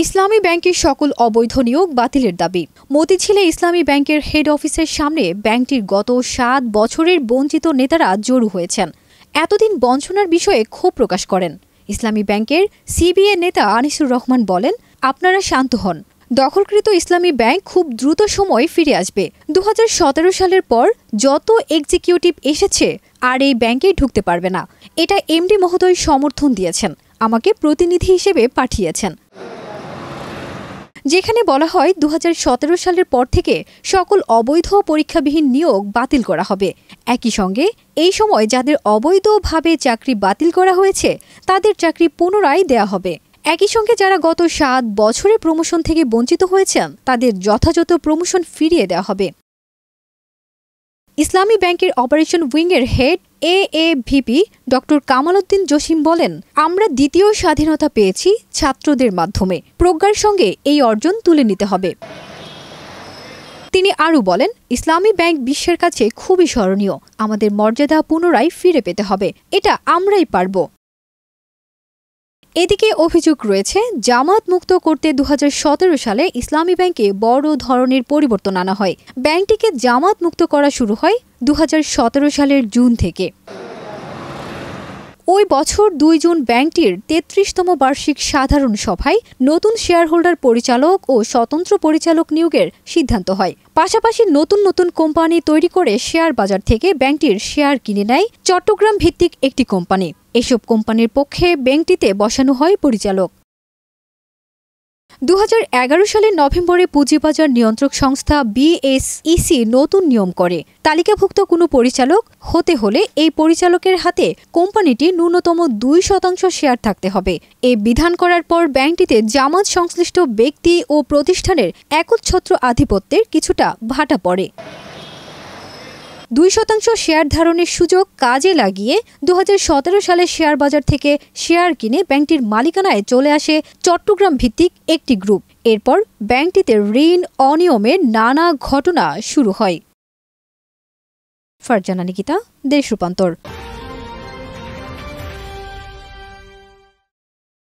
ইসলামী ব্যাংকের সকল অবৈধ নিয়োগ বাতিলের দাবি। মতিঝিলে ইসলামী ব্যাংকের হেড অফিসের সামনে ব্যাংকটির গত ৭ বছরের বঞ্চিত নেতারা জড়ো হয়েছেন। এতদিন বঞ্চনার বিষয়ে ক্ষোভ প্রকাশ করেন। ইসলামী ব্যাংকের সিবিএ নেতা আনিসুর রহমান বলেন, আপনারা শান্ত হন। দখলকৃত ইসলামী ব্যাংক খুব দ্রুত সময় ফিরে আসবে। ২০১৭ সালের পর যত এক্সিকিউটিভ এসেছে আর এই ব্যাংকে ঢুকতে পারবে না। এটা এমডি মহোদয় সমর্থন দিয়েছেন, আমাকে প্রতিনিধি হিসেবে পাঠিয়েছেন। যেখানে বলা হয় ২০১৭ সালের পর থেকে সকল অবৈধ পরীক্ষাবিহীন নিয়োগ বাতিল করা হবে। একই সঙ্গে এই সময় যাদের অবৈধভাবে চাকরি বাতিল করা হয়েছে তাদের চাকরি পুনরায় দেয়া হবে। একই সঙ্গে যারা গত ৭ বছরে প্রমোশন থেকে বঞ্চিত হয়েছেন তাদের যথাযথ প্রমোশন ফিরিয়ে দেওয়া হবে। ইসলামী ব্যাংকের অপারেশন উইংয়ের হেড এএভিপি ড. কামাল উদ্দিন জসিম বলেন, আমরা দ্বিতীয় স্বাধীনতা পেয়েছি ছাত্রদের মাধ্যমে। প্রজ্ঞার সঙ্গে এই অর্জন তুলে নিতে হবে। তিনি আরও বলেন, ইসলামী ব্যাংক বিশ্বের কাছে খুবই স্মরণীয়। আমাদের মর্যাদা পুনরায় ফিরে পেতে হবে। এটা আমরাই পারব। এদিকে অভিযোগ রয়েছে, জামাত মুক্ত করতে ২০১৭ সালে ইসলামী ব্যাংকে বড় ধরনের পরিবর্তন আনা হয়। ব্যাংকটিকে জামাত মুক্ত করা শুরু হয় ২০১৭ সালের জুন থেকে। ওই বছর ২ জুন ব্যাংকটির ৩৩তম বার্ষিক সাধারণ সভায় নতুন শেয়ারহোল্ডার পরিচালক ও স্বতন্ত্র পরিচালক নিয়োগের সিদ্ধান্ত হয়। পাশাপাশি নতুন নতুন কোম্পানি তৈরি করে শেয়ার বাজার থেকে ব্যাংকটির শেয়ার কিনে নেয় চট্টগ্রাম ভিত্তিক একটি কোম্পানি। এসব কোম্পানির পক্ষে ব্যাংকটিতে বসানো হয় পরিচালক। ২০১১ সালের নভেম্বরে পুঁজিবাজার নিয়ন্ত্রক সংস্থা বিএসইসি নতুন নিয়ম করে। তালিকাভুক্ত কোনো পরিচালক হতে হলে এই পরিচালকের হাতে কোম্পানিটি ন্যূনতম ২% শেয়ার থাকতে হবে। এই বিধান করার পর ব্যাংকটিতে জামাত সংশ্লিষ্ট ব্যক্তি ও প্রতিষ্ঠানের একচ্ছত্র আধিপত্যের কিছুটা ভাটা পড়ে। ২% শেয়ার ধারণের সুযোগ কাজে লাগিয়ে ২০১৭ সালে শেয়ার বাজার থেকে শেয়ার কিনে ব্যাংকটির মালিকানায় চলে আসে চট্টগ্রাম ভিত্তিক একটি গ্রুপ। এরপর ব্যাংকটিতে ঋণ অনিয়মের নানা ঘটনা শুরু হয়। ফারজানা নিকিতা, দেশ রূপান্তর।